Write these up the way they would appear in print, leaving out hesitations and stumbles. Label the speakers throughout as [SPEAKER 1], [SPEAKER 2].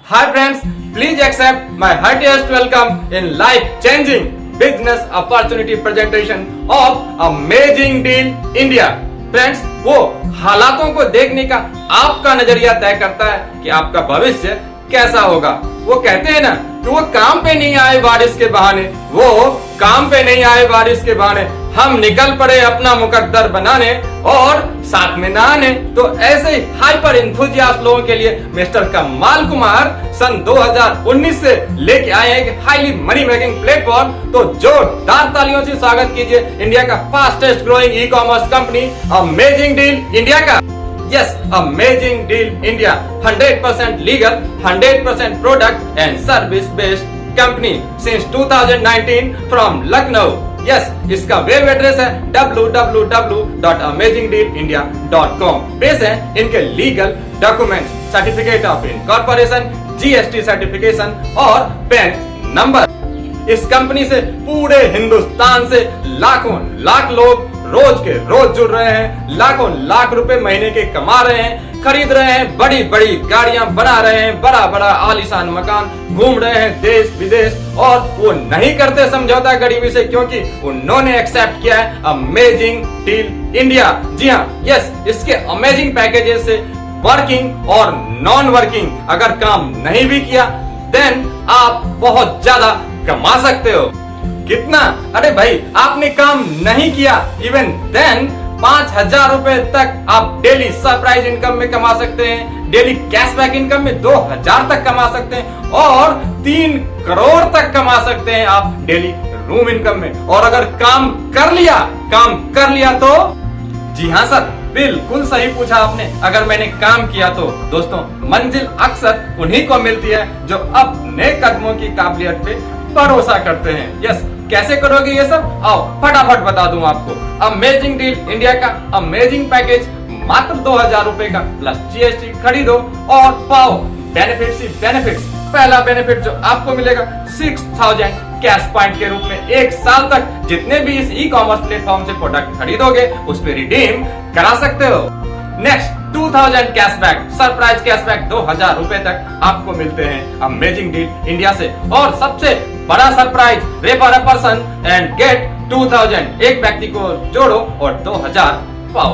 [SPEAKER 1] Hi friends, please accept my heartiest welcome in life-changing business opportunity presentation of Amazing Deal India. Friends, वो हालातों को देखने का आपका नजरिया तय करता है कि आपका भविष्य कैसा होगा। वो कहते हैं ना कि वो काम पे नहीं आए बारिश के बहाने, वो काम पे नहीं आए बारिश के बहाने, हम निकल पड़े अपना मुकद्दर बनाने और साथ में नहाने। तो ऐसे ही हाइपर इंथुजियास्ट लोगों के लिए मिस्टर कमाल कुमार सन 2019 से लेके आए हैं एक हाईली मनी मेकिंग प्लेटफॉर्म। तो जोरदार तालियों से स्वागत कीजिए इंडिया का fastest growing e commerce company amazing deal India का। Yes, Amazing Deal India, 100% legal, 100% product and service based company since 2019 from Lucknow. Yes, इसका वेब एड्रेस है www.amazingdealindia.com। बेस है इनके legal documents, certificate of incorporation, GST certification और pan number. इस company से पूरे हिंदुस्तान से लाखों लाख लोग रोज के रोज जुड़ रहे हैं, लाखों लाख रुपए महीने के कमा रहे हैं, खरीद रहे हैं, बड़ी बड़ी गाड़ियां बना रहे हैं, बड़ा बड़ा आलीशान मकान, घूम रहे हैं देश विदेश, और वो नहीं करते समझौता गरीबी से, क्योंकि उन्होंने एक्सेप्ट किया है अमेजिंग डील इंडिया। जी हाँ, यस, इसके अमेजिंग पैकेजेस से वर्किंग और नॉन वर्किंग अगर काम नहीं भी किया देन आप बहुत ज्यादा कमा सकते हो। कितना? अरे भाई, आपने काम नहीं किया इवन देन 5,000 रुपए तक आप डेली सरप्राइज इनकम में कमा सकते हैं, डेली कैशबैक इनकम में 2,000 तक कमा सकते हैं और 3 करोड़ तक कमा सकते हैं आप डेली रूम इनकम में। और अगर काम कर लिया तो जी हाँ सर, बिल्कुल सही पूछा आपने। अगर मैंने काम किया तो दोस्तों, मंजिल अक्सर उन्हीं को मिलती है जो अपने कदमों की काबिलियत पे भरोसा करते हैं। यस, कैसे करोगे ये सब? आओ फटाफट बता दूं आपको। अमेजिंग डील इंडिया का अमेजिंग पैकेज मात्र 2,000 रुपए का प्लस जीएसटी खरीदो और पाओ बेनिफिट्स ही बेनिफिट्स। पहला बेनिफिट जो आपको मिलेगा 6,000 कैश पॉइंट के रूप में 1 साल तक जितने भी इस ई कॉमर्स प्लेटफॉर्म से प्रोडक्ट खरीदोगे उस पे रिडीम करा सकते हो। नेक्स्ट 2,000 कैशबैक, सरप्राइज कैशबैक 2,000 रुपए तक आपको मिलते हैं अमेजिंग डील इंडिया से। और सबसे बड़ा surprise, refer a person and get 2,000, एक व्यक्ति को जोड़ो और 2,000 पाओ।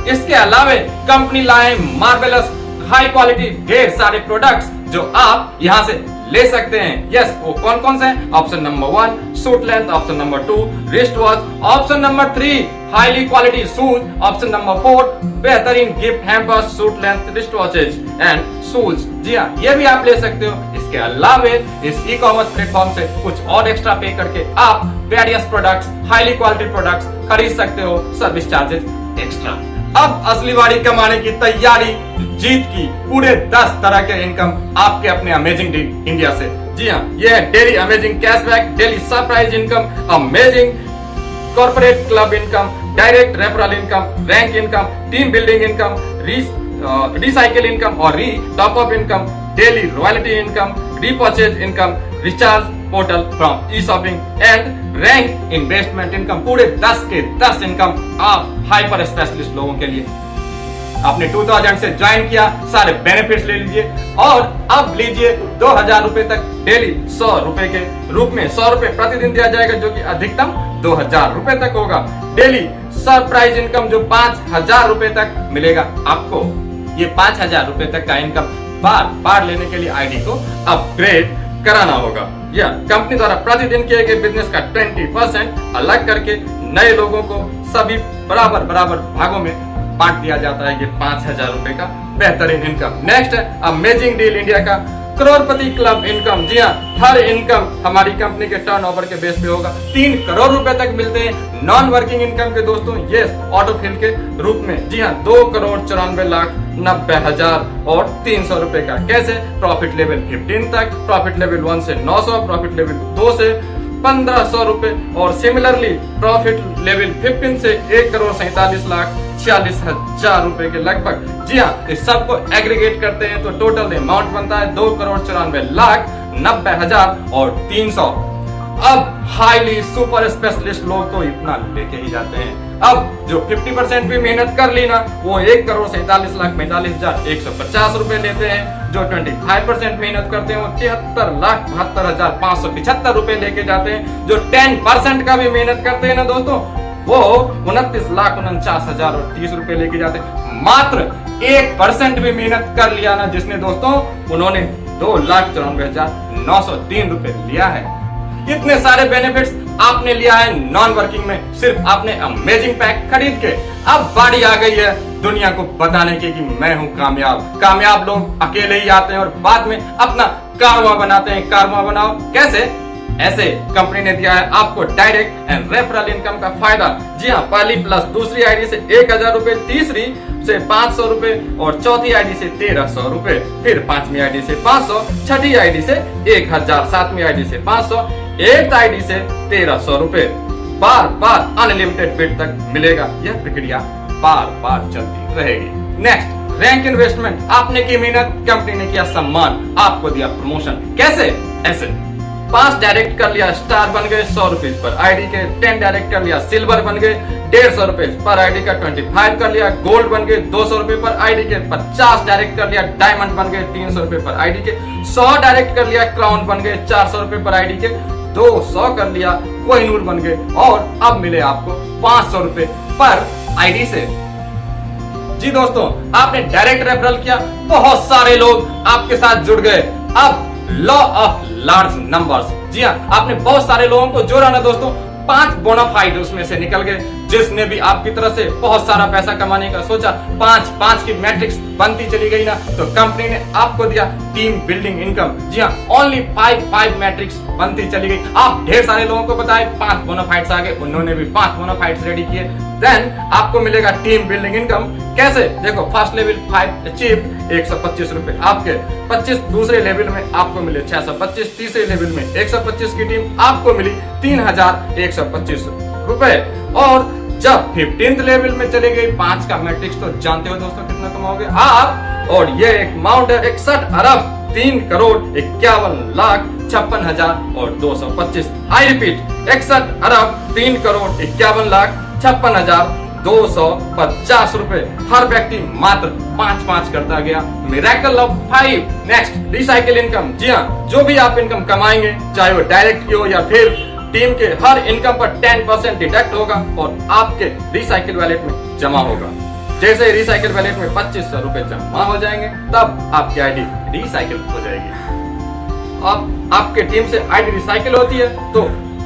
[SPEAKER 1] इसके अलावा कंपनी लाए मार्वेलस हाई क्वालिटी ढेर सारे प्रोडक्ट्स जो आप यहाँ से ले सकते हैं। यस, वो कौन कौन से हैं? Option number 1 suit length, option number 2 wrist watch, option number 3 highly quality shoes, option number 4 बेहतरीन gift hampers, suit length wrist watches and shoes. जी हाँ, ये भी आप ले सकते हो। इसके अलावा इस ई कॉमर्स प्लेटफॉर्म से कुछ और एक्स्ट्रा पे करके आप various products, highly quality products खरीद सकते हो, सर्विस चार्जेस एक्स्ट्रा। अब असली बारी कमाने की तैयारी, जीत की पूरे 10 तरह के इनकम आपके अपने अमेजिंग डील इंडिया से। जी हाँ, ये है daily amazing cashback, daily surprise income, amazing corporate club income, direct referral income, rank income, team building income, recycle income और री top up income, daily royalty income, repurchase income, recharge portal from E shopping and rank investment income. पूरे 10 के 10 income आप hyper specialist लोगों के लिए। आपने 2,000 से ज्वाइन किया, सारे बेनिफिट्स ले लीजिए और अब लीजिए 2,000 रुपए तक डेली 100 रुपए के रूप में 100 रुपए प्रतिदिन दिया जाएगा, जो कि अधिकतम 2,000 रुपए तक होगा। डेली सरप्राइज इनकम जो 5,000 रुपए तक मिलेगा आपको। ये 5,000 रुपए तक का इनकम बार बार लेने के लिए आईडी को अपग्रेड कराना होगा। या कंपनी द्वारा प्रतिदिन किए गए बिजनेस का 20% अलग करके नए लोगों को सभी बराबर बराबर भागों में बांट दिया जाता है। ये 5,000 रुपए का बेहतरीन इनकम। नेक्स्ट है अमेजिंग डील इंडिया का करोड़पति क्लब इनकम। जी हाँ, हर इनकम हमारी कंपनी के टर्नओवर के बेस पे होगा। 3 करोड़ रुपए तक मिलते हैं नॉन वर्किंग इनकम के दोस्तों, ये ऑटो फिल के रूप में। जी हाँ, 2,94,90,000 और 300 रुपए का। कैसे? प्रॉफिट लेवल 15 तक, प्रॉफिट लेवल 1 से 900, प्रॉफिट लेवल 2 से 1,500 रुपए और सिमिलरली प्रॉफिट लेवल 15 से 1,47,46,000 रुपए के लगभग। जी हाँ, इस सबको एग्रीगेट करते हैं तो टोटल अमाउंट बनता है 2,94,90,000 और 300। अब हाईली सुपर स्पेशलिस्ट लोग तो इतना लेके ही जाते हैं। अब जो 50% भी मेहनत कर ली ना, वो 1,47,45,150 रुपए लेते हैं। जो 25% मेहनत करते हैं वो 73,72,575 रुपए लेके जाते हैं। जो 10% का भी मेहनत करते हैं ना दोस्तों, वो 29,49,030 रुपए लेके जाते हैं। मात्र 1% भी मेहनत कर लिया ना जिसने दोस्तों, उन्होंने 2,94,903 रुपए लिया है। इतने सारे बेनिफिट्स आपने लिया है नॉन वर्किंग में, सिर्फ आपने अमेजिंग पैक खरीद के। अब बारी आ गई है दुनिया को बताने की कि मैं हूं कामयाब। कामयाब लोग अकेले ही आते हैं और बाद में अपना कारवां बनाते हैं। कारवां बनाओ कैसे? ऐसे कंपनी ने दिया है आपको डायरेक्ट एंड रेफरल इनकम का फायदा। जी हाँ, पहली प्लस दूसरी आईडी से 1,000 रुपए, तीसरी से 500 रुपए और चौथी आईडी से 1,300 रुपए, फिर पांचवी आईडी से 500, छठी आईडी से 1,000, सातवीं आईडी से 500, एट आईडी से 1,300 रुपए। बार बार अनलिमिटेड बिट तक मिलेगा। यह प्रक्रिया बार बार चलती रहेगी। Next, rank investment. आपने की मेहनत, कंपनी ने किया सम्मान, आपको दिया प्रमोशन। कैसे? ऐसे 5 डायरेक्ट कर लिया, स्टार बन गए 100 रुपीज पर आईडी के। 10 डायरेक्ट कर लिया, सिल्वर बन गए 150 रुपए पर आईडी का। 25 कर लिया, गोल्ड बन गए 200 रुपए पर आईडी के। 50 डायरेक्ट कर लिया, डायमंड बन गए 300 रुपए पर आईडी के। 100 डायरेक्ट कर लिया, क्राउन बन गए 400 रुपए पर आईडी के। 200 कर लिया, कोहिनूर बन गए और अब मिले आपको 500 रुपए पर आईडी से। जी दोस्तों, आपने डायरेक्ट रेफरल किया, बहुत सारे लोग आपके साथ जुड़ गए। अब लॉ ऑफ लार्ज नंबर्स। जी हाँ, आपने बहुत सारे लोगों को जोड़ा ना दोस्तों, 5 बोनाफाइड उसमें से निकल गए। जिसने भी आपकी तरह से बहुत सारा पैसा कमाने का सोचा, 5 की मैट्रिक्स बनती चली गई ना, तो कंपनी ने आपको दिया टीम बिल्डिंग इनकम। जी हाँ, ओनली 5 मैट्रिक्स बनती चली गई। आप ढेर सारे लोगों को बताए 5 बोनाफाइड्स आ गए, उन्होंने भी 5 बोनाफाइड्स रेडी किए। देन आपको मिलेगा टीम बिल्डिंग इनकम। कैसे? देखो, फर्स्ट लेवल 5 अचीव 125 रुपए आपके, 25 दूसरे लेवल में आपको मिले 625, तीसरे लेवल में 125 की टीम आपको मिली 3,125 रुपए। और जब 15th लेवल में चले गए 5 का मैट्रिक्स, तो जानते हो दोस्तों कितना कमाओगे आप? और ये एक अमाउंट है 61 अरब 3 करोड़ 51 लाख 56,000 और 225। आई रिपीट, 61 अरब 3 करोड़ 51 लाख 56,000 250 रुपए। हर व्यक्ति मात्र 5 करता गया। Miracle of 5। Next, recycle income. जी हाँ, जो भी आप इनकम कमाएंगे, चाहे वो डायरेक्ट की हो या फिर टीम के, हर इनकम पर 10% डिडक्ट होगा और आपके रिसाइकिल वैलेट में जमा होगा। जैसे ही रिसाइकिल वैलेट में 2500 रुपए जमा हो जाएंगे, तब आपकी आईडी रिसाइकिल हो जाएगी। अब आपके टीम से आईडी रिसाइकिल होती है, तो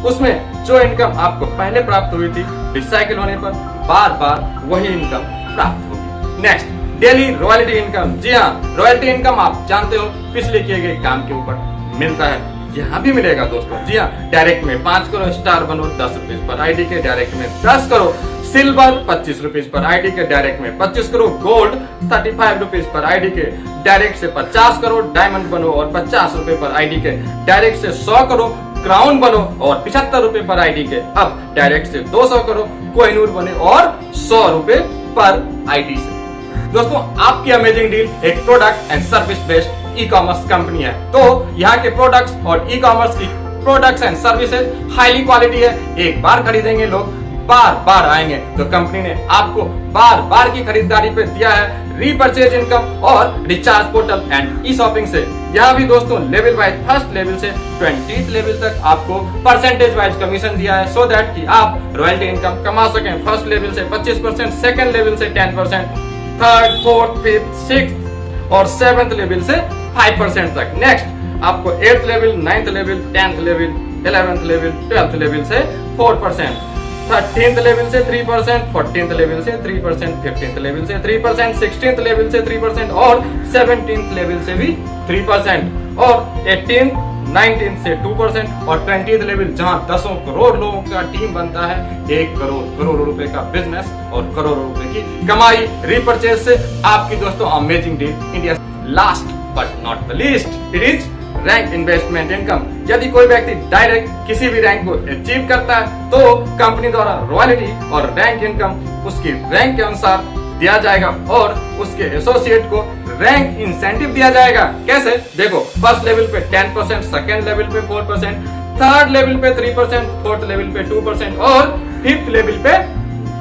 [SPEAKER 1] उसमें जो इनकम आपको पहले प्राप्त हुई थी, रिसाइकिल होने पर बार बार वही इनकम प्राप्त होगी। Next, daily royalty income. जी हाँ, रॉयल्टी इनकम आप जानते हो पिछले किए गए काम के ऊपर मिलता है, यहाँ भी मिलेगा दोस्तों। जी हाँ, डायरेक्ट में 5 करो, स्टार बनो 10 रुपीज पर आईडी के, डायरेक्ट में 10 करो, सिल्वर 25 रुपीज पर आईडी के, डायरेक्ट में 25 करो, गोल्ड 35 रुपीज पर आईडी के, डायरेक्ट से 50 करो, डायमंड बनो और 50 रुपए पर आईडी के, डायरेक्ट से 100 करो, क्राउन बनो और 75 रुपए पर आईडी के। अब डायरेक्ट से 200 करो, कोहिनूर बने और 100 रुपए पर आईडी से। दोस्तों, आपकी अमेजिंग डील एक product and service based e commerce company है, तो यहाँ के प्रोडक्ट्स और ई कॉमर्स की products and services highly quality है। एक बार खरीदेंगे लोग बार बार आएंगे। तो कंपनी ने आपको बार बार की खरीदारी पे दिया है रीपरचेज इनकम और recharge portal and E shopping से। यहाँ भी दोस्तों लेवल वाइज फर्स्ट लेवल से 20th लेवल तक आपको परसेंटेज वाइज कमीशन दिया है, सो दैट कि आप रॉयल्टी इनकम कमा सकें। फर्स्ट लेवल से 25%, सेकंड लेवल से 10%, थर्ड, फोर्थ, फिफ्थ, सिक्स्थ और 7th लेवल से 5% तक। नेक्स्ट, आपको 8th level, 9th level, 10th level, 11th level, 12th level से 4%, 13th लेवल से 3%, 14th लेवल से 3%, 15th लेवल से 3%, 16th लेवल से 3% और 17th लेवल से भी 3% और 18th 19th से 2% और 20th लेवल जहां 10 करोड़ लोगों का टीम बनता है, 1 करोड़ रुपए का बिजनेस और करोड़ों रुपए की कमाई रीपरचेज से। आपकी दोस्तों amazing deal India. Last but not the least, it is rank investment income. यदि कोई व्यक्ति डायरेक्ट किसी भी रैंक को अचीव करता है, तो कंपनी द्वारा रॉयल्टी और रैंक इनकम उसकी रैंक के अनुसार दिया जाएगा और उसके एसोसिएट को रैंक इंसेंटिव दिया जाएगा। कैसे? देखो, फर्स्ट लेवल पे 10%, सेकंड लेवल पे 4%, थर्ड लेवल पे 3%, फोर्थ लेवल पे 2% और फिफ्थ लेवल पे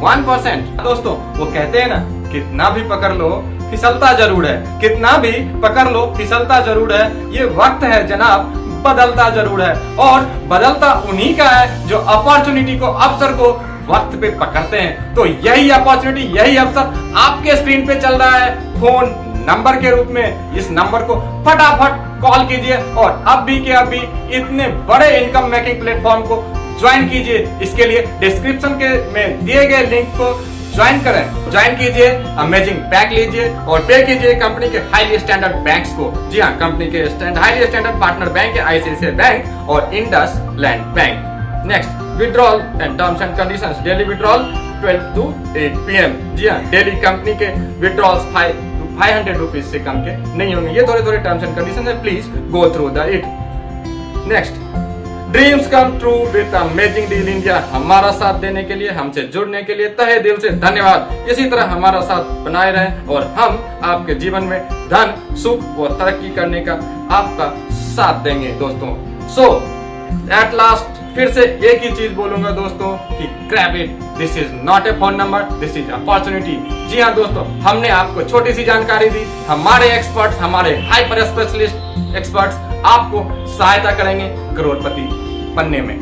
[SPEAKER 1] 1%। दोस्तों, वो कहते हैं ना, कितना भी पकड़ लो फिसलता जरूर है, कितना भी पकड़ लो फिसलता जरूर है। ये वक्त है जनाब, बदलता जरूर है, और बदलता उन्हीं का है जो अपॉर्चुनिटी को, अवसर को वक्त पे पकड़ते हैं। तो यही अपॉर्चुनिटी, यही अवसर आपके स्क्रीन पे चल रहा है फोन नंबर के रूप में। इस नंबर को फटाफट कॉल कीजिए और अभी के अभी इतने बड़े इनकम मेकिंग प्लेटफॉर्म को ज्वाइन कीजिए। इसके लिए डिस्क्रिप्शन के में दिए गए लिंक को ज्वाइन करें, ज्वाइन कीजिए, अमेजिंग पैक लीजिए और पे कीजिए कंपनी के हाईली स्टैंडर्ड बैंक्स को। जी हाँ, कंपनी के हाईली स्टैंडर्ड पार्टनर बैंक है ICICI बैंक और IndusInd bank. Next, withdrawal and terms and conditions. Daily withdrawal 12 to 8 PM। जी हाँ, डेली कंपनी के विड्रॉल्स 500 रुपीज से कम के नहीं होंगे। ये थोड़े टर्म्स एंड कंडीशंस है, please go through the it. Next, dreams come true with amazing deal India. हमारा साथ देने के लिए, हमसे जुड़ने के लिए तहे दिल से धन्यवाद। इसी तरह हमारा साथ बनाए रहें और हम आपके जीवन में धन, सुख और तरक्की करने का आपका साथ देंगे दोस्तों। सो एट लास्ट फिर से एक ही चीज बोलूंगा दोस्तों कि grab it, this is not a phone number, this is opportunity. जी हाँ दोस्तों, हमने आपको छोटी सी जानकारी दी। हमारे एक्सपर्ट्स, हमारे हाइपर स्पेशलिस्ट एक्सपर्ट्स आपको सहायता करेंगे करोड़पति बनने में।